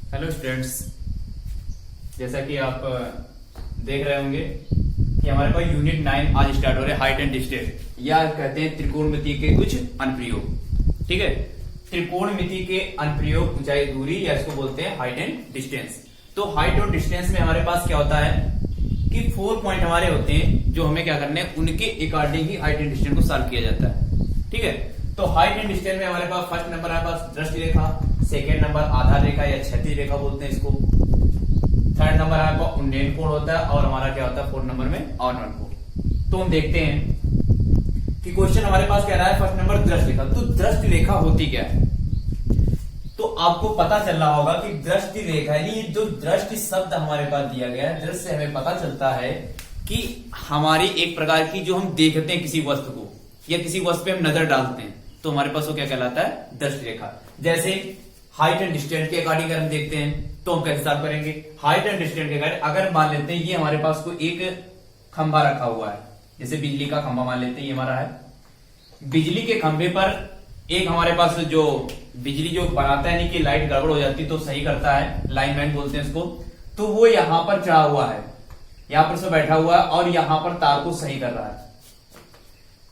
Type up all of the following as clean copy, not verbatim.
Hello students, जैसा कि आप देख रहे होंगे कि हमारे पास यूनिट 9 आज स्टार्ट हो रहे हैं, हाइट एंड डिस्टेंस या कहते हैं त्रिकोणमिति के कुछ अनुप्रयोग। ठीक है, त्रिकोणमिति के अनुप्रयोग, ऊंचाई दूरी, या इसको बोलते हैं हाइट एंड डिस्टेंस। तो हाइट और डिस्टेंस में हमारे पास क्या होता है कि 4 पॉइंट हमारे होते हैं जो हमें क्या करने हैं, उनके according he height and distance को सॉल्व किया जाता है। ठीक है, तो हाइट एंड डिस्टेंस में हमारे पास फर्स्ट नंबर हमारे पास दृष्टि रेखा, सेकेंड नंबर आधार रेखा या क्षैतिज रेखा बोलते हैं इसको, थर्ड नंबर हमारे पास उन्नयन कोण होता है, और हमारा क्या होता है फोर्थ नंबर में अवनमन कोण। तो हम देखते हैं कि क्वेश्चन हमारे पास कह रहा है फर्स्ट नंबर दृष्टि रेखा। तो दृष्टि रेखा होती क्या है, तो आपको पता चल रहा होगा कि दृष्टि रेखा, यानी जो दृष्टि शब्द हमारे पास दिया गया है, दृष्टि से हमें पता चलता है कि हमारी एक प्रकार की जो हम देखते हैं किसी वस्तु को या किसी वस्तु पे हम नजर डालते हैं, तो हमारे पास वो क्या कहलाता है, दृष्टि रेखा। जैसे हाइट एंड डिस्टेंस के अकॉर्डिंग अगर हम देखते हैं तो हम कैसे सॉल्व करेंगे। हाइट एंड डिस्टेंस के अकॉर्डिंग अगर मान लेते हैं ये हमारे पास को एक खंभा रखा हुआ है, जैसे बिजली का खंभा मान लेते हैं ये हमारा है। बिजली के खंभे पर एक हमारे पास जो बिजली जो बनाता है, यानी कि लाइट गड़बड़ हो जाती है तो सही करता है, लाइनमैन बोलते हैं इसको। तो वो यहां पर चढ़ा हुआ है, यहां पर से बैठा हुआ है और यहां पर तार को सही कर रहा है,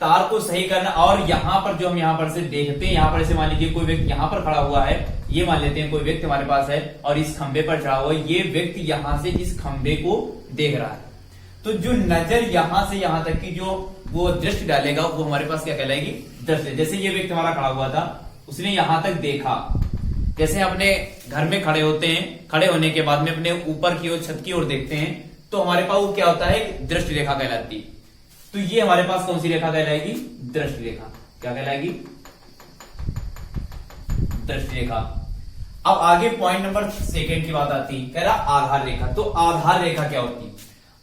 तार को सही करना। और यहां पर जो हम यहां पर से देखते हैं, यहां पर ऐसे मान लीजिए कोई व्यक्ति यहां पर खड़ा हुआ है, ये मान लेते हैं कोई व्यक्ति हमारे पास है और इस खंबे पर चढ़ा हुआ है, ये व्यक्ति यहां से इस खंबे को देख रहा है। तो जो नजर यहां से यहां तक की जो वो दृष्टि डालेगा वो हमारे पास क्या कहलाएगी, दृष्टि। जैसे ये व्यक्ति हमारा खड़ा हुआ था, उसने यहां तक देखा। जैसे अपने घर में खड़े होते हैं, खड़े होने के बाद में अपने ऊपर की ओर छत की ओर देखते हैं, तो हमारे पास वो क्या होता है, दृष्टि रेखा कहलाती है। तो ये हमारे पास कौन सी रेखा कहलाएगी, दृष्टि रेखा। क्या कहलाएगी, दृष्टि रेखा। अब आगे पॉइंट नंबर सेकेंड की बात आती है, कह रहा आधार रेखा। तो आधार रेखा क्या होती है,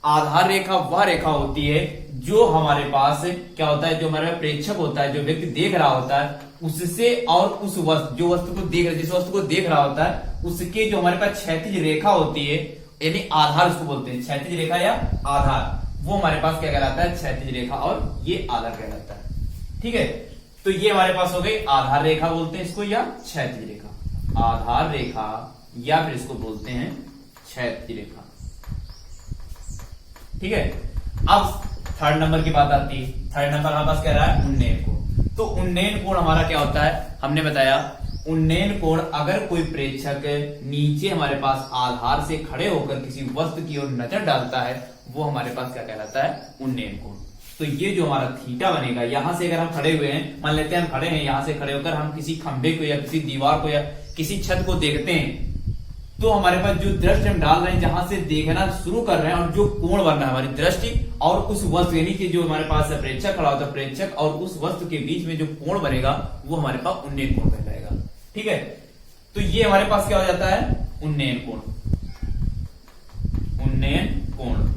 आधार रेखा वह रेखा होती है जो हमारे पास क्या होता है, जो हमारा प्रेक्षक होता है, जो व्यक्ति देख रहा होता है, उससे और उस वस्तु, जो वस्तु को देख रहा है, जिस वस्तु को देख रहा होता है, उसके जो हमारे पास क्षैतिज रेखा होती है, यानी आधार उसको बोलते हैं, क्षैतिज रेखा या आधार, वो हमारे पास क्या कहलाता है, क्षैतिज रेखा, और ये आधार कहलाता है। ठीक है, तो ये हमारे पास हो गई आधार रेखा बोलते हैं इसको, या क्षैतिज रेखा। आधार रेखा या फिर इसको बोलते हैं क्षैतिज रेखा। ठीक है, अब थर्ड नंबर की बात आती है। थर्ड नंबर हमारे पास कह रहा है उन्नयन कोण। तो उन्नयन कोण हमारा क्या होता है, हमने बताया उन्नयन कोण, अगर कोई प्रेक्षक नीचे हमारे पास आधार से खड़े होकर किसी वस्तु की ओर नजर डालता है, वो हमारे पास क्या कहलाता है, उन्नयन कोण। तो ये जो हमारा थीटा बनेगा, यहां से अगर हम खड़े हुए हैं, मान लेते हैं हम खड़े हैं, यहां से खड़े होकर हम किसी खंबे को या किसी दीवार को या किसी छत को देखते हैं, तो हमारे पास जो दृष्टि हम डाल रहे हैं, जहां से देखना शुरू कर रहे हैं, और जो कोण बन रहा है हमारी दृष्टि और उस वस्तु, यानी कि जो हमारे पास प्रेक्षक खड़ा होता है, प्रेक्षक और उस वस्तु के बीच में जो कोण बनेगा वो हमारे पास उन्नयन कोण कहलाएगा। ठीक है, तो ये हमारे पास क्या हो जाता है, उन्नयन कोण, उन्नयन कोण।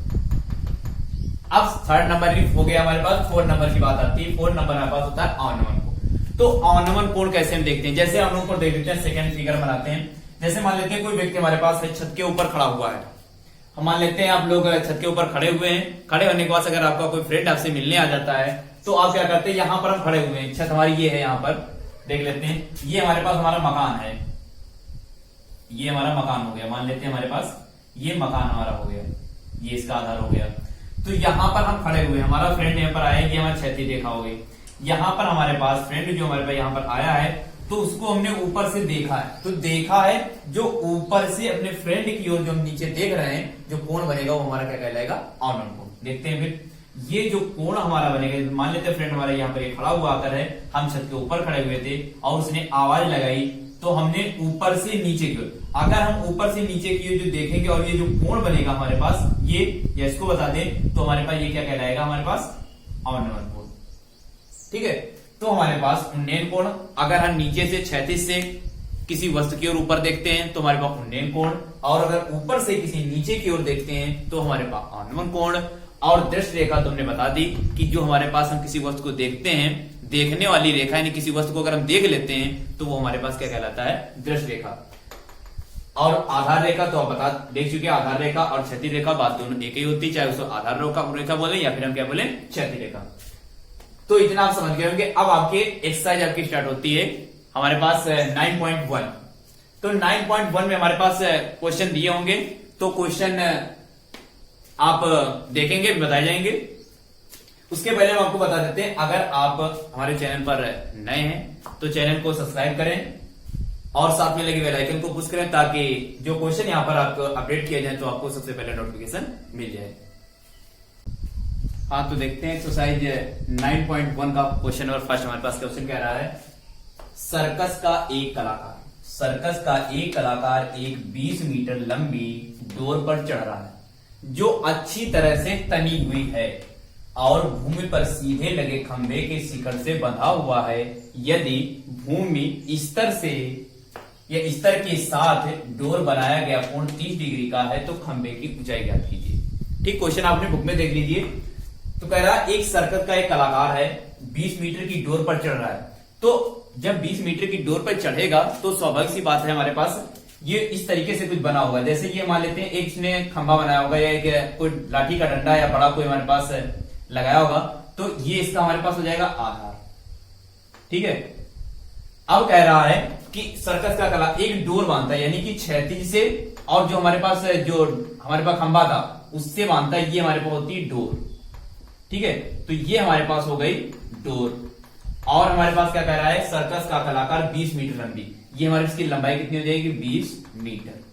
अब थर्ड नंबर हो गया हमारे पास, फोर्थ नंबर की बात आती है। फोर्थ नंबर हमारे पास होता है अवनमन कोण। तो अवनमन कोण कैसे हम देखते हैं, जैसे हम लोग को देख लेते हैं, सेकंड फिगर बनाते हैं। जैसे मान लेते हैं कोई व्यक्ति हमारे पास है, छत के ऊपर खड़ा हुआ है। हम मान लेते हैं आप लोग छत के ऊपर खड़े हुए हैं। खड़े होने के बाद अगर आपका कोई फ्रेंड आपसे मिलने आ जाता है, तो आप क्या करते हैं, यहां पर हम खड़े हुए हैं, छत हमारी ये है, यहां पर देख लेते हैं, ये हमारे पास हमारा मकान है, ये हमारा मकान हो गया। मान लेते हैं हमारे पास ये मकान हमारा हो गया, ये इसका आधार हो गया। तो यहां पर हम खड़े हुए, हमारा फ्रेंड यहाँ पर आया, ये हमारी क्षैतिज रेखा हो गई। यहां पर हमारे पास फ्रेंड जो हमारे पास यहाँ पर आया है, तो उसको हमने ऊपर से देखा है। तो देखा है जो ऊपर से अपने फ्रेंड की ओर जो हम नीचे देख रहे हैं, जो कोण बनेगा वो हमारा क्या कहलाएगा, अवनमन कोण। देखते हैं फिर ये जो कोण हमारा बनेगा, मान लेते हैं फ्रेंड हमारा यहाँ पर खड़ा हुआ आकर है, हम छत के ऊपर खड़े हुए थे और उसने आवाज लगाई, तो हमने ऊपर से नीचे की ओर, अगर हम ऊपर से नीचे की ओर जो देखेंगे और ये जो कोण बनेगा हमारे पास, ये इसको बता दें, तो हमारे पास ये क्या कहलाएगा, हमारे पास अवनमन कोण। ठीक है, तो हमारे पास उन्नयन कोण, अगर हम नीचे से क्षैतिज से किसी वस्तु की ओर ऊपर देखते हैं तो हमारे पास उन्नयन कोण, और अगर ऊपर से किसी नीचे की ओर देखते हैं तो हमारे पास अवनमन कोण। और दृष्टि रेखा तुमने बता दी कि जो हमारे पास हम किसी वस्तु को देखते हैं, देखने वाली रेखा, यानी किसी वस्तु को अगर हम देख लेते हैं तो वो हमारे पास क्या कहलाता है, दृष्टि रेखा। और आधार रेखा तो आप बता देख चुके, आधार रेखा और क्षैतिज रेखा बात दोनों एक ही होती, चाहे उसको आधार रेखा बोले या फिर हम क्या बोले, क्षैतिज रेखा। तो इतना आप समझ गए होंगे। अब आपके एक्सरसाइज आपकी स्टार्ट होती है हमारे पास 9.1। तो 9.1 में हमारे पास क्वेश्चन दिए होंगे, तो क्वेश्चन आप देखेंगे, बताए जाएंगे। उसके पहले हम आपको बता देते हैं, अगर आप हमारे चैनल पर नए हैं तो चैनल को सब्सक्राइब करें और साथ में लगे बेल आइकन को पुश करें, ताकि जो क्वेश्चन यहां पर आपको अपडेट किया जाए तो आपको सबसे पहले नोटिफिकेशन मिल जाए। हाँ, तो देखते हैं एक्सरसाइज 9.1 का क्वेश्चन नंबर फर्स्ट। हमारे पास क्वेश्चन कह रहा है, सर्कस का एक कलाकार एक 20 मीटर लंबी डोर पर चढ़ रहा है, जो अच्छी तरह से तनी हुई है और भूमि पर सीधे लगे खंभे के शिखर से बंधा हुआ है। यदि भूमि स्तर से या स्तर के साथ डोर बनाया गया कोण 30 डिग्री का है, तो खंभे की ऊंचाई ज्ञात कीजिए। ठीक, क्वेश्चन आपने बुक में देख लीजिए। तो कह रहा है एक सर्कस का एक कलाकार है, 20 मीटर की डोर पर चढ़ रहा है। तो जब 20 मीटर की डोर पर चढ़ेगा तो स्वाभाविक सी बात है, हमारे पास ये इस तरीके से कुछ बना होगा। जैसे ये मान लेते हैं एक इसने खंभा बनाया होगा, या एक कोई लाठी का डंडा या बड़ा कोई हमारे पास लगाया होगा, तो ये इसका हमारे पास हो जाएगा आधार। ठीक है, अब कह रहा है कि सर्कस का कला एक डोर बांधता है, यानी कि क्षैतिज से, और जो हमारे पास खंभा था उससे बांधता है, ये हमारे पास होती है डोर। ठीक है, तो ये हमारे पास हो गई डोर। और हमारे पास क्या कह रहा है, सर्कस का कलाकार 20 मीटर लंबी, ये हमारी इसकी लंबाई कितनी हो जाएगी, 20 मीटर।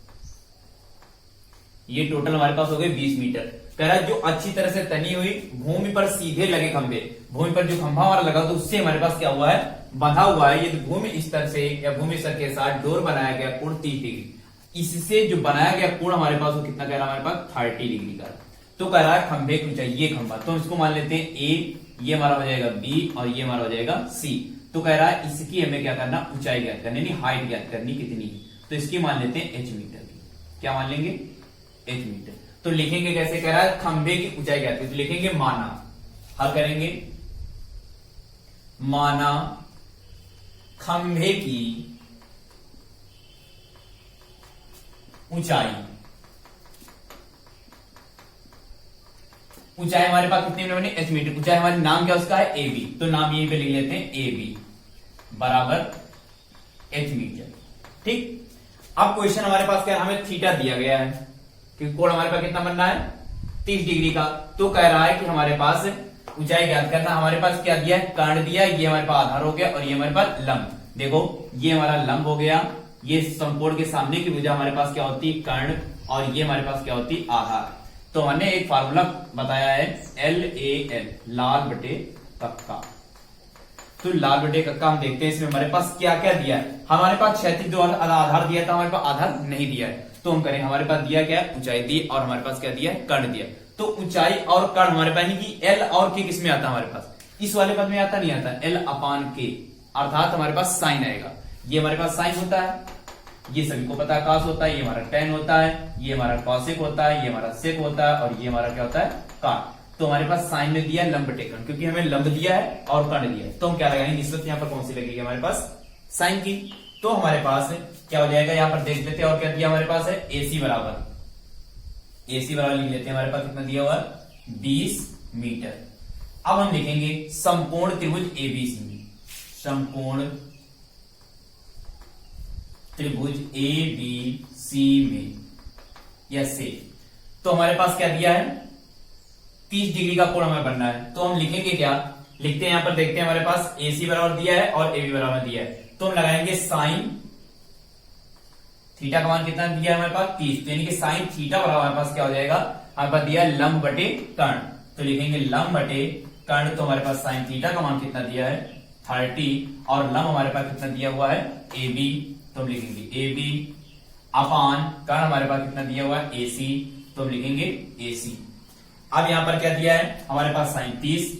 ये टोटल हमारे पास हो गए 20 मीटर। कह रहा है जो अच्छी तरह से तनी हुई, भूमि पर सीधे लगे खंभे, भूमि पर जो खंभा हमारा लगा तो उससे हमारे पास क्या हुआ है, बंधा हुआ है। ये भूमि स्तर से या भूमि स्तर के साथ डोर बनाया गया कोण 30 डिग्री, इससे जो बनाया गया कोण हमारे पास वो कितना कह रहा है, हमारे पास 30 डिग्री का। तो कह रहा है खंभे की ऊंचाई, ये खंभा, तो इसको मान लेते हैं ए, ये हमारा हो जाएगा बी और ये हमारा हो जाएगा सी। तो कह रहा है इसकी हमें क्या करना, ऊंचाई ज्ञात करनी, यानी हाइट ज्ञात करनी कितनी है। तो इसकी मान लेते हैं एच मीटर की। क्या मान लेंगे, एच मीटर। तो लिखेंगे कैसे, कह रहा है खंभे की ऊंचाई ज्ञात करनी, तो लिखेंगे माना, हल करेंगे, माना खंभे की ऊंचाई हमारे पास कितनी बनी, एच मीटर। ऊंचाई हमारे नाम क्या उसका है, ए बी, तो नाम यहीं पे लिख लेते हैं, ए बी बराबर एच मीटर। ठीक, अब क्वेश्चन हमारे पास क्या है, हमें थीटा दिया गया है कि कोण हमारे पास कितना बनना है, 30 डिग्री का। तो कह रहा है कि हमारे पास ऊंचाई ज्ञात करना, हमारे पास क्या दिया है, कर्ण दिया, ये हमारे पास आधार हो गया और ये हमारे पास लंब। देखो ये हमारा लंब हो गया, ये समकोण के सामने की भुजा हमारे पास क्या होती है, कर्ण, और ये हमारे पास क्या होती है, आधार। तो हमने एक फार्मूला बताया है, LAL, लाल बटे कक्का। तो लाल बटे कक्का हम देखते हैं इसमें हमारे पास क्या क्या दिया है। हमारे पास क्षैतिज जो आधार दिया था, हमारे पास आधार नहीं दिया है। तो हम करें, हमारे पास दिया क्या है, ऊंचाई दी, और हमारे पास क्या दिया है, कर्ण दिया। तो ऊंचाई और कर्ण हमारे पास, यानी कि एल और के किस में आता है, हमारे पास इस वाले पद में आता नहीं आता, एल अपान के, अर्थात हमारे पास साइन आएगा। ये हमारे पास साइन होता है, ये सभी को पता है, कास होता है, ये हमारा टेन होता है, ये हमारा कॉसेक होता है, ये हमारा सेक होता है, और ये हमारा क्या होता है, काट। तो हमारे पास साइन में दिया लंब बटे कर्ण, क्योंकि हमें लंब दिया है और कर्ण दिया है, तो हम क्या लगाएंगे, निस्बत यहाँ पर कौन सी लगेगी, हमारे पास साइन की। तो हमारे पास क्या हो जाएगा, यहाँ पर देख लेते हैं, और क्या दिया हमारे पास है, AC बराबर लिख लेते हैं, हमारे पास कितना दिया हुआ, 20 मीटर। अब हम लिखेंगे समकोण त्रिभुज ABC, समकोण त्रिभुज ABC में या से, तो हमारे पास क्या दिया है, 30 डिग्री का कोण हमें बनना है। तो हम लिखेंगे क्या, लिखते हैं, यहां पर देखते हैं, हमारे पास AC बराबर दिया है और AB बराबर दिया है, तो हम लगाएंगे साइन थीटा का मान कितना दिया है, हमारे पास 30, यानी कि साइन थीटा बराबर हमारे पास क्या हो जाएगा, हमारे पास दिया है लंब बटे कर्ण, तो लिखेंगे लंब बटे कर्ण। तो हमारे पास साइन थीटा का मान कितना दिया है, 30, और लंब हमारे पास कितना दिया हुआ है, AB, तो हम लिखेंगे AB अपान कर्ण हमारे पास कितना दिया हुआ है, AC, तो हम लिखेंगे AC। अब यहां पर क्या दिया है, हमारे पास साइन 30,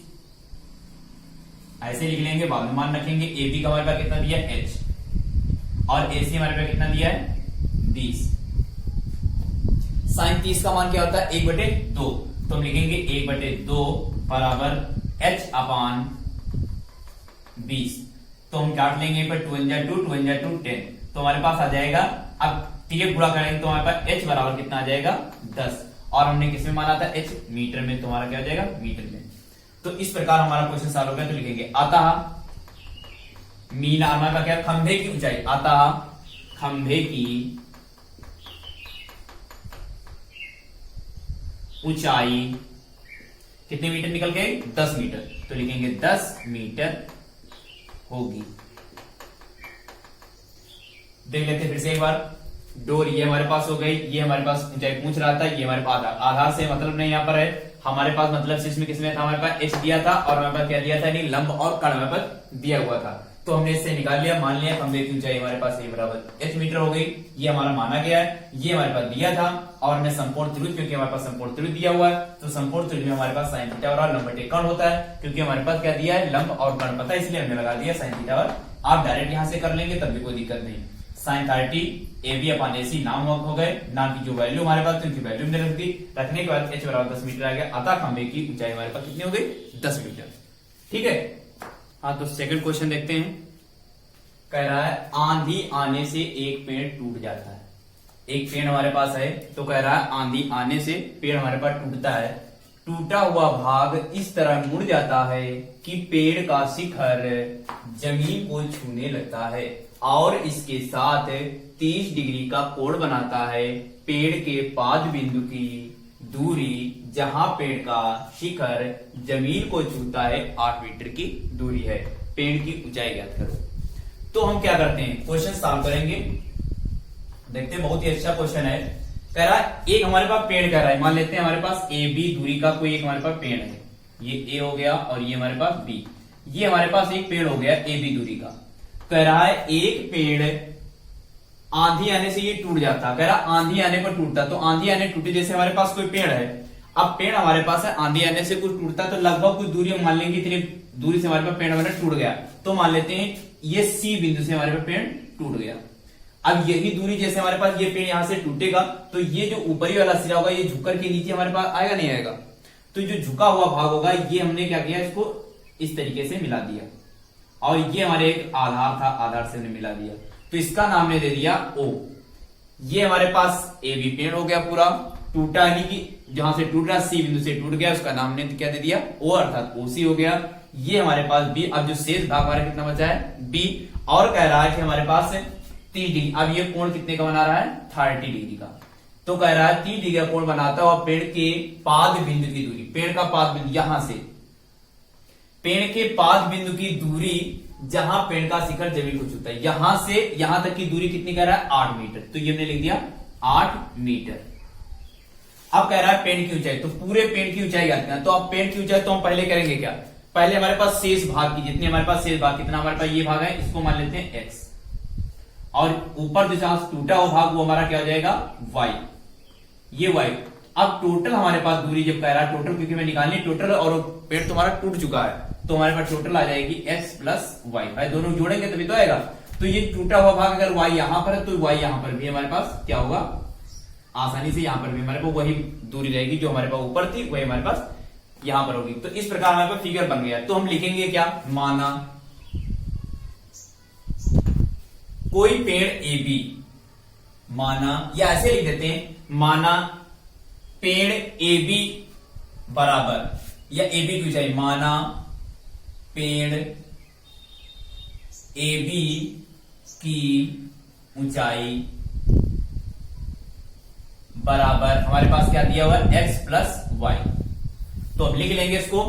ऐसे लिख लेंगे, बाद में मान रखेंगे। AB का हमारे पास कितना दिया है, H, और AC हमारे पास कितना दिया है, 20। साइन 30 का मान क्या होता है, 1/2, तो हम लिखेंगे 1/2 बराबर H अपान 20। तो हम काट लेंगे, पर 2 × 2 10, तो हमारे पास आ जाएगा। अब ठीक गुणा करेंगे तो हमारे पास H बराबर कितना आ जाएगा, 10, और हमने किसमें माना था, H मीटर में, तो हमारा क्या हो जाएगा, मीटर में। तो इस प्रकार हमारा क्वेश्चन सॉल्व हो गया। तो लिखेंगे आता मीना, हमारे पास क्या, खंभे की ऊंचाई, आता खंभे की ऊंचाई कितने मीटर निकल गए? 10 मीटर। तो लिखेंगे 10 मीटर होगी। देख लेते हैं फिर से एक बार। डोर ये हमारे पास हो गई, ये हमारे पास ऊंचाई पूछ रहा था, ये हमारे पास आधार से मतलब नहीं यहाँ पर है हमारे पास, मतलब से इसमें किसमें था? हमारे पास एच दिया था और हमारे पास क्या दिया था? नहीं, लंब और कण हमारे पास दिया हुआ था। तो हमने इससे निकाल लिया, मान लिया खंभे की ऊंचाई हमारे पास ये बराबर h मीटर हो गई। ये हमारा माना गया है, ये हमारे पास दिया था और हमने समकोण त्रिभुज, क्योंकि हमारे पास समकोण त्रिभुज दिया हुआ है तो समकोण त्रिभुज में हमारे पास sin थीटा और लंब बटे कर्ण होता है, क्योंकि हमारे पास क्या दिया है? लंब और कर्ण पता है, इसलिए हमने लगा दिया sin थीटा और। आप डायरेक्ट यहां से कर लेंगे तब भी कोई दिक्कत नहीं। sin 30 AB अपॉन AC नाम हो गए, नाम की जो वैल्यू हमारे पास थी उनकी वैल्यू हमने रख दी। रखने के बाद h बराबर 10 मीटर आ गया, अतः खंभे की ऊंचाई हमारे पास कितनी हो गई? 10 मीटर। ठीक है। हाँ, तो सेकंड क्वेश्चन देखते हैं। कह रहा है आंधी आने से एक पेड़ टूट जाता है। एक पेड़ हमारे पास है, तो कह रहा है आंधी आने से पेड़ हमारे पास टूटता है। टूटा हुआ भाग इस तरह मुड़ जाता है कि पेड़ का शिखर जमीन को छूने लगता है और इसके साथ 30 डिग्री का कोण बनाता है। पेड़ के पाद बिंदु की दूरी जहां पेड़ का शिखर जमीन को छूता है 8 मीटर की दूरी है। पेड़ की ऊंचाई ज्ञात करो। तो हम क्या करते हैं? क्वेश्चन सॉल्व करेंगे। देखते हैं, बहुत ही अच्छा क्वेश्चन है। कह रहा है एक हमारे पास पेड़ कह रहा है, मान लेते हैं हमारे पास ए बी दूरी का कोई एक हमारे पास पेड़ है। ये ए हो गया और ये हमारे पास बी। ये हमारे पास एक पेड़ हो गया ए बी दूरी का। कह रहा है एक पेड़ आंधी आने से ये टूट जाता। कह रहा आंधी आने पर टूटता, तो आंधी आने टूटे जैसे हमारे पास कोई पेड़ है। अब पेड़ हमारे पास है, आंधी आने से कुछ टूटता तो लगभग कुछ दूरी हम मान लेंगे, इतनी दूरी से हमारे पास पेड़ हमारे टूट गया। तो मान लेते हैं ये सी बिंदु से हमारे पास पेड़ टूट गया। अब यही दूरी जैसे हमारे पास ये पेड़ यहां से टूटेगा तो ये जो ऊपरी वाला सिरा होगा ये झुककर के नीचे हमारे पास आएगा नहीं आएगा? तो जो झुका हुआ भाग होगा ये हमने क्या किया? इसको इस तरीके से मिला दिया और ये हमारे एक आधार था, आधार से हमने मिला दिया, तो इसका नाम ने दे दिया O। ये हमारे पास ए बी पेड़ हो गया पूरा टूटा, यानी कि जहां से टूट रहा सी बिंदु से टूट गया, उसका नाम ने क्या दे दिया? O, अर्थात OC हो गया। ये हमारे पास बी। अब जो शेष भाग हमारा कितना बचा है? बी। और कह रहा है कि हमारे पास 30 डिग्री। अब ये कोण कितने का बना रहा है? 30 डिग्री का। तो कह रहा है 30 डिग्री का कोण बनाता है और पेड़ के पाद बिंदु की दूरी, पेड़ का पाद बिंदु यहां से, पेड़ के पाद बिंदु की दूरी जहां पेड़ का शिखर जमीन को छूता है, यहां से यहां तक की दूरी कितनी कह रहा है? 8 मीटर। तो ये हमने लिख दिया 8 मीटर। अब कह रहा है पेड़ की ऊंचाई, तो पूरे पेड़ की ऊंचाई ज्ञात करना। तो अब पेड़ की ऊंचाई तो हम पहले करेंगे क्या? पहले हमारे पास शेष भाग की, जितनी हमारे पास शेष भाग, कितना हमारे पास ये भाग है, इसको मान लेते हैं x, और ऊपर जो जहां टूटा हुआ भाग वो हमारा क्या हो जाएगा? y, ये y। अब टोटल हमारे पास दूरी जब कह रहा है टोटल, क्योंकि मैं निकालनी टोटल और पेड़ तुम्हारा टूट चुका है, तो हमारे पास टोटल आ जाएगी x प्लस y। भाई दोनों जोड़ेंगे तभी तो आएगा। तो ये टूटा हुआ भाग अगर y यहां पर है तो y यहां पर भी हमारे पास क्या होगा? आसानी से यहां पर भी हमारे पास वही दूरी रहेगी जो हमारे पास ऊपर थी, वही हमारे पास यहां पर होगी। तो इस प्रकार हमारे पास फिगर बन गया। तो हम लिखेंगे क्या? माना कोई पेड़ ए बी, माना, या ऐसे लिख देते हैं, माना पेड़ ए बी बराबर, या ए बी की ऊंचाई, माना पेड़ ए बी की ऊंचाई बराबर हमारे पास क्या दिया हुआ है? x plus y. तो अब लिख लेंगे इसको।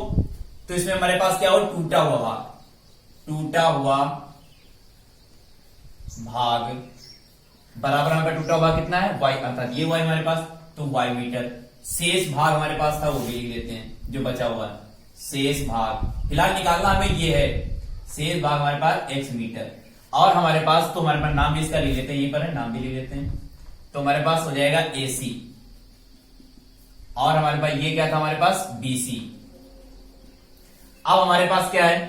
तो इसमें हमारे पास क्या हो? टूटा हुआ भाग, टूटा हुआ भाग बराबर हमारे पास टूटा हुआ भाग कितना है? y, अर्थात ये y हमारे पास, तो y मीटर। शेष भाग हमारे पास था वो भी लिख देते हैं जो बचा हुआ है। शेष भाग फिलहाल निकालना हमें ये है, शेष भाग हमारे पास x मीटर। और हमारे पास तो हमारे पास नाम भी इसका लिख लेते हैं, यहीं पर है, नाम भी लिख लेते हैं। तो हमारे पास हो जाएगा AC, और हमारे पास ये क्या था? हमारे पास BC। अब हमारे पास क्या है?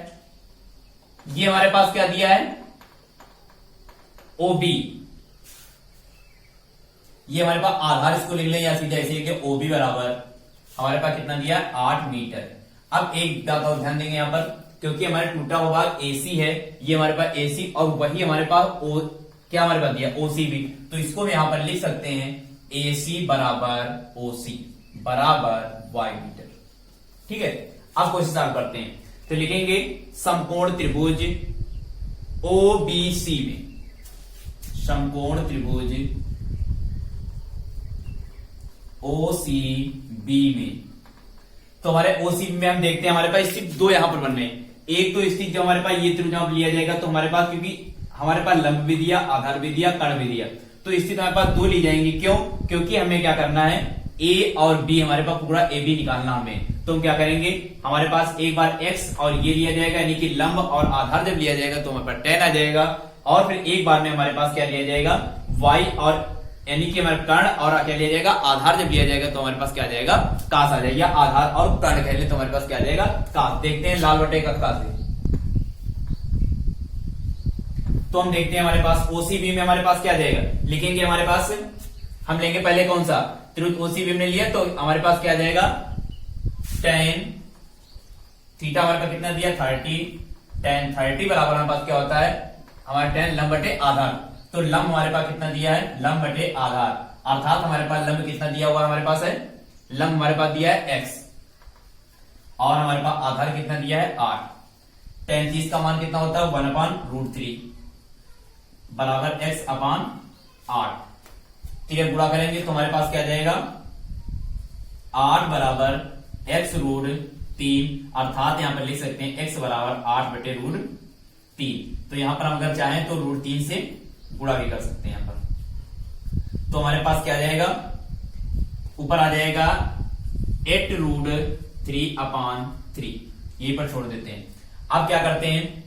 ये हमारे पास क्या दिया है? OB। ये हमारे पास आधार, इसको लिख लें या सीधा ऐसे लिखे, OB बराबर हमारे पास कितना दिया? 8 मीटर। अब एक बात और ध्यान देंगे यहां पर, क्योंकि हमारे टूटा हुआ भाग AC है, ये हमारे पास AC, और वही हमारे पास O क्या हमारे पास दिया? OC भी। तो इसको भी यहां पर लिख सकते हैं AC बराबर OC बराबर y मीटर। ठीक है। अब क्वेश्चन सॉल्व करते हैं। तो लिखेंगे समकोण त्रिभुज OBC में, समकोण त्रिभुज OCB में, तो हमारे OCB में हम देखते हैं हमारे पास सिर्फ दो यहां पर बन रहे हैं। एक तो स्थिति जो हमारे पास ये त्रिभुज लिया जाएगा, तो हमारे पास क्योंकि हमारे पास लंब भी दिया, आधार भी दिया, कर्ण भी दिया, तो स्थिति हमारे पास दो ली जाएंगी। क्यों? क्योंकि हमें क्या करना है, A और B हमारे पास पूरा AB निकालना हमें। तो हम क्या करेंगे, हमारे पास एक बार x और ये लिया जाएगा, यानी कि लंब और आधार जब लिया जाएगा तो हमारे पास tan आ जाएगा, और फिर एक बार में हमारे पास क्या लिया जाएगा, y और यानी कि हमारे कर्ण और क्या लिया जाएगा, आधार जब लिया जाएगा तो हमारे पास क्या आ जाएगा, कास आ जाएगा। आधार और कर्ण कह ले तो हमारे पास क्या आ जाएगा, कास। देखते हैं लाल बटे का कास। तो हम देखते हैं हमारे पास OCB में हमारे पास क्या आ जाएगा, लिखेंगे हमारे पास, हम लेंगे पहले कौन सा त्रिभुज OCB हमने लिया, तो हमारे पास क्या आ जाएगा, tan थीटा हमारे पास कितना दिया 30, tan 30 बराबर हमारे पास क्या होता है, हमारा tan लंब बटे आधार। तो लंब हमारे पास कितना दिया है, लंब बटे आधार, अर्थात हमारे पास लंब कितना दिया हुआ हमारे पास है, लंब हमारे पास दिया है x, और हमारे पास आधार कितना दिया है 8। tan 30 का मान कितना होता है 1/√3 बराबर x/8। ठीक है, गुणा करेंगे तो हमारे पास क्या आ जाएगा, 8 बराबर x√3, अर्थात यहां पर लिख सकते हैं x बराबर 8/√3। तो यहां पर हम अगर चाहें तो √3 से गुणा भी कर सकते हैं यहां पर। तो हमारे पास क्या आ जाएगा, ऊपर आ जाएगा 8√3/3, यहीं पर छोड़ देते हैं। अब क्या करते हैं,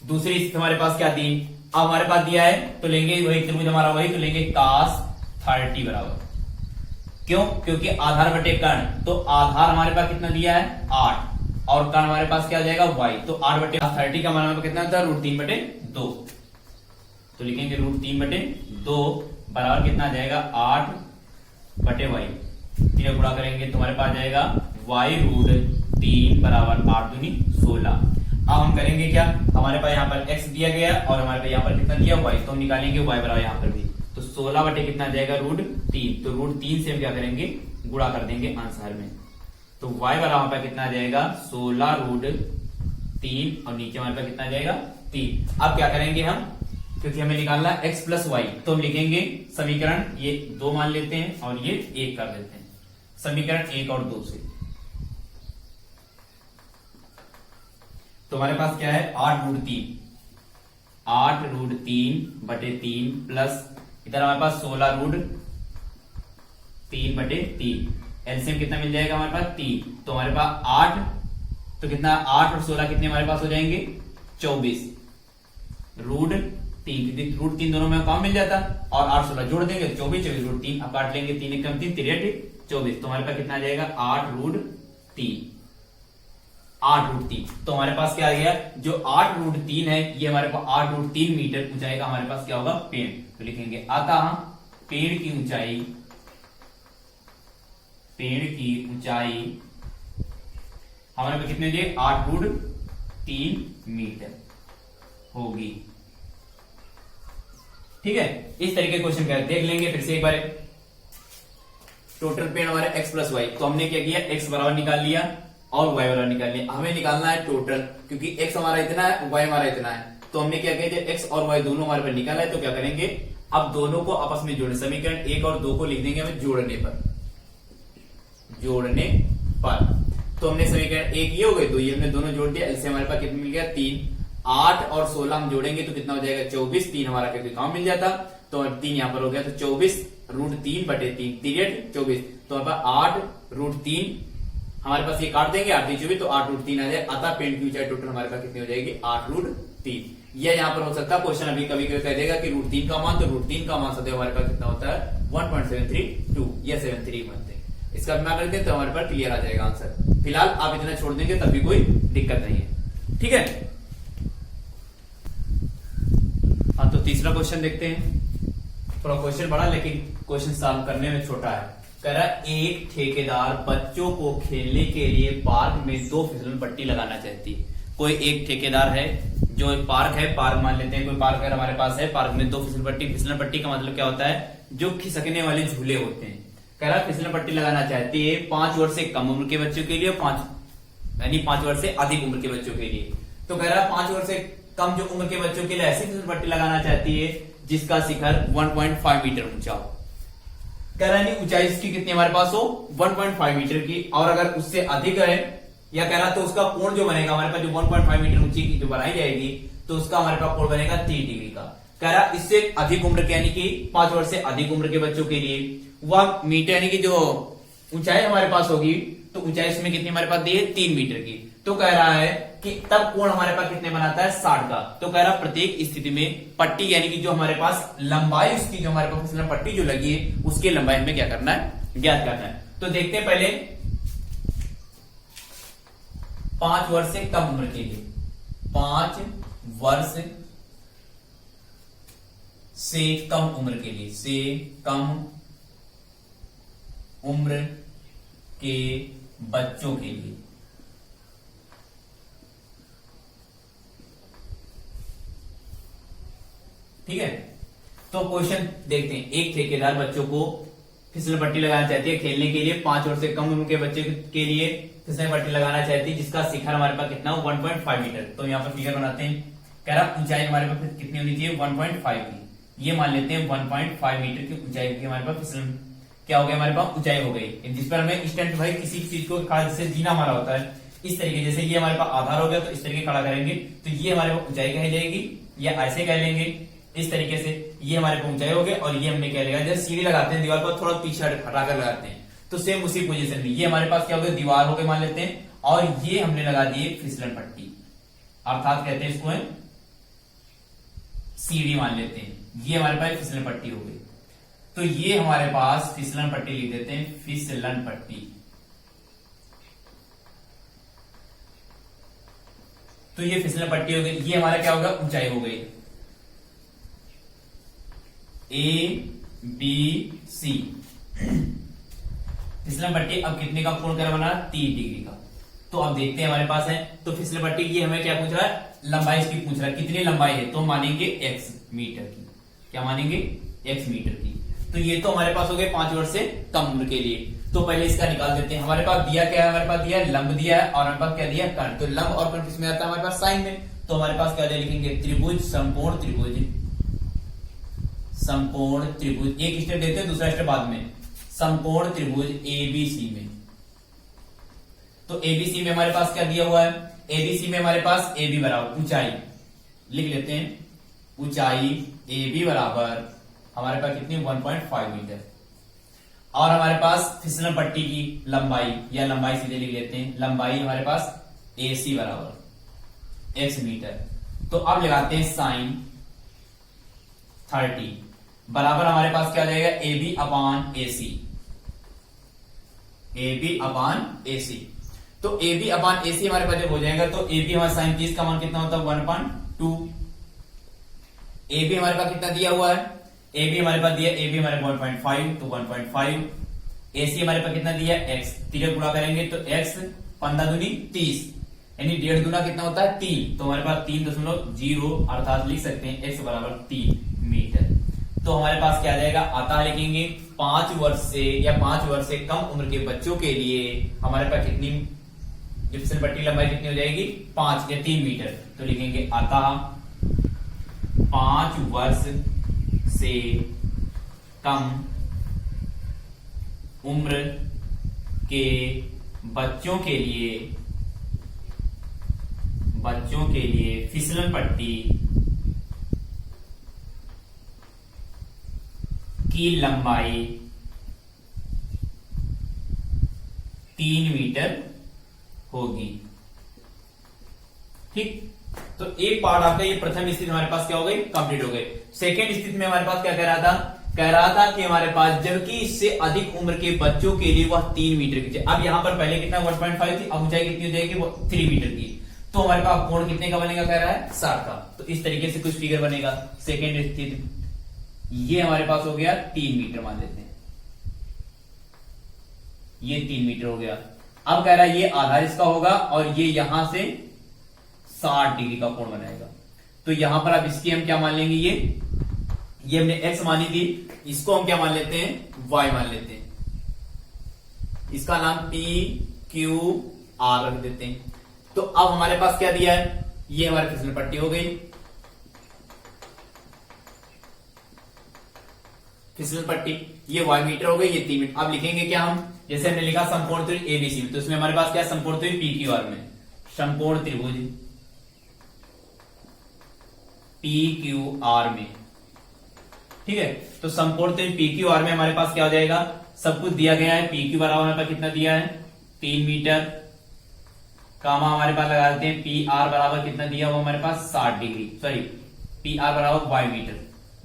दूसरी स्थिति हमारे पास क्या दी, अब हमारे पास दिया है तो लेंगे वही त्रिभुज हमारा वही, तो लेंगे cos 30 बराबर, क्यों, क्योंकि आधार बटे कर्ण, तो आधार हमारे पास कितना दिया है 8, और कर्ण हमारे पास क्या आ जाएगा y, तो 8/30 का मान हमारे पास कितना होता है √3/2, तो लिखेंगे √3/2 बराबर कितना आ जाएगा 8/y। ठीक है, गुणा करेंगे तो हमारे पास आ जाएगा y√3 बराबर 8 दूनी 16। अब हम करेंगे क्या, हमारे पास यहाँ पर x दिया गया और हमारे पास यहाँ पर कितना दिया y, तो हम निकालेंगे y बराबर यहाँ पर भी, तो 16 बटे कितना जाएगा √3, तो √3 से हम क्या करेंगे, गुणा कर देंगे आंसर में, तो y बराबर हमारे पास कितना जाएगा 16√3, और नीचे हमारे पास कितना जाएगा 3। अब क्या करेंगे हम, क्योंकि हमें निकालना है x + y, तो हम लिखेंगे समीकरण, ये 2 मान लेते हैं और ये 1 कर देते हैं, समीकरण 1 और 2 से। तो हमारे पास क्या है 8√3/3 प्लस इधर हमारे पास 16√3/3, एलसीएम कितना मिल जाएगा हमारे पास 3, तो हमारे पास 8, तो कितना 8 और 16 कितने हमारे पास हो जाएंगे 24, √3, √3 दोनों में काम मिल जाता, और 8 16 जोड़ देंगे 24, 24 √3, अब काट लेंगे 3 × 3 = 24, तो हमारे पास कितना आ जाएगा 8√3, तो हमारे पास क्या आ गया, जो 8√3 है ये हमारे पास 8√3 मीटर ऊंचाई का हमारे पास क्या होगा पेड़, तो लिखेंगे अतः पेड़ की ऊंचाई हमारे पास कितने दिए 8√3 मीटर होगी। ठीक है, इस तरीके के क्वेश्चन देख लेंगे फिर से एक बार। टोटल पेड़ हमारे x + y, तो हमने क्या किया, x बराबर निकाल लिया और y बराबर निकाल लिया। हमें निकालना है टोटल, क्योंकि x हमारा इतना है y हमारा इतना है, तो हमने क्या किया, x और y दोनों हमारे पर निकाला है, तो क्या करेंगे, अब दोनों को आपस में जोड़े, समीकरण 1 और 2 को लिख देंगे हमें जोड़ने पर। तो हमने समीकरण 1 ये हो गए, तो ये हमने दोनों जोड़ दिया, इससे हमारे पास कितना मिल गया 3, 8 और 16 हम जोड़ेंगे तो कितना हो जाएगा 24, 3 हमारा क्योंकि काम मिल जाता, तो 3 यहाँ पर हो गया, तो 24√3/3 पीरियड 24, तो हमारे पास 8√3 हमारे पास ये काट देंगे 8 24, तो 8√3 आ जाए, अतः पेड़ की ऊंचाई टोटल हमारे पास कितनी हो जाएगी 8√3। यह यहाँ पर हो सकता है क्वेश्चन अभी कभी कभी कह देगा कि √3 का मान, तो √3 का मान सदैव हमारे पास कितना होता है 1.732 या 73 बनते हैं। इसका मैं करते हैं तो हमारे पास क्लियर आ जाएगा आंसर। फिलहाल आप इतना छोड़ देंगे तब भी कोई दिक्कत नहीं है, ठीक है। हाँ, तो तीसरा क्वेश्चन देखते हैं। थोड़ा क्वेश्चन बड़ा लेकिन क्वेश्चन सॉल्व करने में छोटा है। कह रहा एक ठेकेदार बच्चों को खेलने के लिए पार्क में 2 फिसलन पट्टी लगाना चाहती है। कोई एक ठेकेदार है जो एक पार्क है, पार्क मान लेते हैं, कोई पार्क अगर हमारे पास है, पार्क में 2 फिसलन पट्टी। फिसलन पट्टी का मतलब क्या होता है, जो खिसकने वाले झूले होते हैं। कह रहा फिसलन पट्टी लगाना चाहती है 5 वर्ष से कम उम्र के बच्चों के लिए, 5 वर्ष से अधिक उम्र के बच्चों के लिए। तो कह रहा 5 वर्ष से कम जो उम्र के बच्चों के लिए ऐसी फिसल पट्टी लगाना चाहती है जिसका शिखर 1.5 मीटर ऊंचा हो। कह रहा है ऊंचाई इसकी कितनी हमारे पास हो 1.5 मीटर की, और अगर उससे अधिक है या कह रहा तो उसका कोण जो बनेगा हमारे पास जो 1.5 मीटर ऊंची की जो बनाई जाएगी तो उसका हमारे पास कोण बनेगा 30 डिग्री का। कह रहा इससे अधिक उम्र के यानी कि 5 वर्ष से अधिक उम्र के बच्चों के लिए वह मीटर यानी कि जो ऊंचाई हमारे पास होगी तो ऊंचाई इसमें कितनी हमारे पास दी है 3 मीटर की। तो कह रहा है कि तब कोण हमारे पास कितने बनाता है 60 का। तो कह रहा प्रत्येक स्थिति में पट्टी यानी कि जो हमारे पास लंबाई उसकी जो हमारे पास पट्टी जो लगी है उसकी लंबाई हमें क्या करना है ज्ञात करना है। तो देखते हैं पहले 5 वर्ष से कम उम्र के लिए, 5 वर्ष से कम उम्र के लिए, से कम उम्र के बच्चों के लिए ठीक है। तो क्वेश्चन देखते हैं। एक ठेकेदार बच्चों को फिसल पट्टी लगाना चाहती है खेलने के लिए, 5 वर्ष से कम उम्र के बच्चे के लिए फिसल पट्टी लगाना चाहती है जिसका शिखर हमारे पास कितना हो 1.5 मीटर। तो यहाँ पर फिगर बनाते हैं। कह रहा ऊंचाई हमारे पास कितनी होनी चाहिए 1.5 की। ये मान लेते हैं 1.5 मीटर की ऊंचाई की हमारे पास फिसल क्या हो गया हमारे पास ऊंचाई हो गई, जिस पर हमें स्टैंड भाई किसी चीज को खड़ा से जीना हमारा होता है इस तरीके, जैसे ये हमारे पास आधार हो गया तो इस तरीके खड़ा करेंगे तो ये हमारे पास ऊंचाई कही जाएगी, या ऐसे कह लेंगे इस तरीके से ये हमारे पास ऊंचाई हो गई, और ये हमने क्या लगाया जैसे सीढ़ी लगाते हैं दीवार पर थोड़ा पीछे हटाकर लगाते हैं तो सेम उसी पोजीशन में ये हमारे पास क्या हो गया दीवार हो गई मान लेते हैं, और ये हमने लगा दिए फिसलन पट्टी अर्थात कहते हैं इसको सीढ़ी मान लेते हैं, ये हमारे पास फिसलन पट्टी हो गई। तो ये हमारे पास फिसलन पट्टी लिख देते हैं, फिसलन पट्टी। तो ये फिसलन पट्टी हो गई, ये हमारा क्या होगा ऊंचाई हो गई ABC। फिसलन पट्टी अब कितने का कोण कर बना 30 डिग्री का। तो अब देखते हैं हमारे पास है तो फिसलन पट्टी ये हमें क्या पूछ रहा है लंबाई इसकी पूछ रहा है, कितनी लंबाई है तो मानेंगे x मीटर की, क्या मानेंगे x मीटर की। तो ये तो हमारे पास हो गए 5 वर्ष से कम उम्र के लिए। तो पहले इसका निकाल देते हैं। हमारे पास दिया क्या है, हमारे पास दिया है लंब दिया है और हमारे पास क्या दिया है कर्ण। तो लंब और कर्ण किसमें आता है हमारे पास साइन में। तो हमारे पास क्या लिखेंगे त्रिभुज, समकोण त्रिभुज, समकोण त्रिभुज। एक स्टेप देते हैं दूसरा स्टेप बाद में, समकोण त्रिभुज एबीसी में। तो एबीसी में हमारे पास क्या दिया हुआ है, एबीसी में हमारे पास ए बी बराबर ऊंचाई लिख लेते हैं, ऊंचाई ए बी बराबर हमारे पास कितनी 1.5 मीटर, और हमारे पास फिसलन पट्टी की लंबाई या लंबाई सीधे लिख लेते हैं, लंबाई हमारे पास ए सी बराबर x मीटर। तो अब लगाते हैं साइन 30 बराबर हमारे पास क्या जाएगा A B upon A C, A B अपान ए सी। तो ए बी अपान ए सी हमारे पास जब हो जाएगा तो ए बी हमारे साइन 30 का मान कितना होता है 1.2। ए बी हमारे पास कितना दिया हुआ है, ए बी हमारे पास दिया ए बी हमारे 1.5 तो 1.5, ए सी हमारे पास कितना दिया x, 3 गुणा करेंगे तो x 15 दूनी 30 यानी 1.5 गुना कितना होता है 3, तो हमारे पास 3.0 अर्थात लिख सकते हैं x बराबर 3 मीटर। तो हमारे पास क्या आ जाएगा आता लिखेंगे 5 वर्ष से या 5 वर्ष से कम उम्र के बच्चों के लिए हमारे पास कितनी फिसल पट्टी लंबाई कितनी हो जाएगी 5 या 3 मीटर। तो लिखेंगे आता 5 वर्ष से कम उम्र के बच्चों के लिए फिसलन पट्टी की लंबाई 3 मीटर होगी। ठीक, तो एक पार्ट आपका ये प्रथम स्थिति हमारे पास क्या हो गई कंप्लीट हो गई। सेकेंड स्थिति में हमारे पास क्या कह रहा था कि हमारे पास जबकि इससे अधिक उम्र के बच्चों के लिए वह 3 मीटर की। अब यहां पर पहले कितना 1.5 थी, अब ऊंचाई कितनी हो जाएगी वो 3 मीटर की। तो हमारे पास कोण कितने का बनेगा कह रहा है 60 का। तो इस तरीके से कुछ फिगर बनेगा। सेकेंड स्थिति ये हमारे पास हो गया 3 मीटर मान लेते हैं, ये 3 मीटर हो गया। अब कह रहा है ये आधार इसका होगा और ये यहां से 60 डिग्री का कोण बनाएगा। तो यहां पर अब इसकी हम क्या मान लेंगे, ये हमने x मानी थी, इसको हम क्या मान लेते हैं y मान लेते हैं, इसका नाम p q r रख देते हैं। तो अब हमारे पास क्या दिया है, ये हमारी फिसल पट्टी हो गई। फिसल पट्टी ये वाई मीटर हो गई, ये 3 मीटर। अब लिखेंगे क्या हम, जैसे हमने लिखा समकोण त्रिभुज एबीसी में, तो उसमें हमारे पास क्या समकोण त्रिभुज पीक्यूआर में, समकोण त्रिभुज पीक्यूआर में, ठीक है। तो समकोण त्रिभुज पीक्यूआर में हमारे पास क्या हो जाएगा, सब कुछ दिया गया है। पीक्यू बराबर हमारे पास कितना दिया है 3 मीटर, कामा हमारे पास लगा देते हैं पी आर बराबर कितना दिया हुआ हमारे पास 60 डिग्री, सॉरी पी आर बराबर वाई मीटर,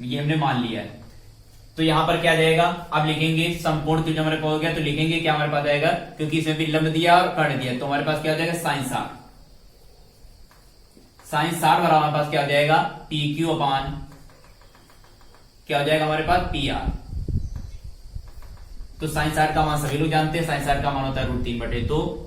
ये हमने मान लिया है। तो यहां पर क्या जाएगा, अब लिखेंगे समकोण त्रिभुज हमारे पास हो गया, तो लिखेंगे क्या हमारे पास आएगा, क्योंकि इसमें भी लंब दिया और कर्ण दिया, तो हमारे पास क्या हो जाएगा साइन 60। साइन 60 बराबर हमारे पास क्या हो जाएगा पी क्यू अपान क्या हो जाएगा हमारे पास पी आर। तो साइन 60 का मान सभी लोग जानते हैं, साइन 60 का मान होता है √3/2।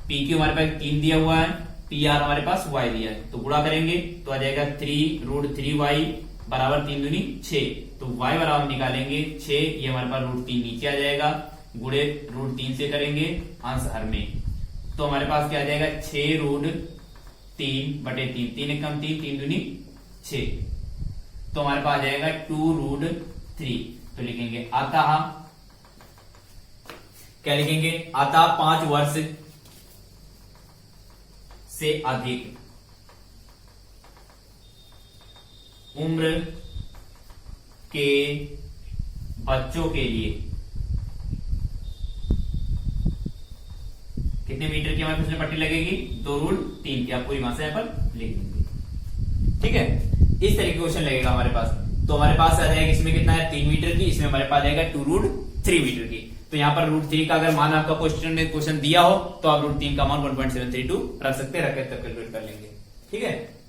पी क्यू हमारे पास 3 दिया हुआ है, पी आर हमारे पास y दिया है, तो गुणा करेंगे तो आ जाएगा 3√3y बराबर 3 दूनी 6। तो y बराबर निकालेंगे 6, ये हमारे पास √3 नीचे आ जाएगा, गुणे √3 से करेंगे अंश हर में, तो हमारे पास क्या आ जाएगा 6√3/3, 3 एकम 3, 3 दूनी 6, तो हमारे पास आ जाएगा 2√3। तो लिखेंगे अतः, क्या लिखेंगे, अतः 5 वर्ष से अधिक उम्र के बच्चों के लिए कितने मीटर की हमारे फिसल पट्टी लगेगी 2√3 की, आप पूरी मात्रा यहां पर लिख देंगे, ठीक है। इस तरह के क्वेश्चन लगेगा हमारे पास, तो हमारे पास आ जाएगा इसमें कितना है 3 मीटर की, इसमें हमारे पास आएगा 2√3 मीटर की। तो यहाँ पर √3 का अगर मान आपका क्वेश्चन दिया हो तो आप √3 का मान 1.732 रख सकते हैं, रख के तब कैलकुलेट कर लेंगे, ठीक है।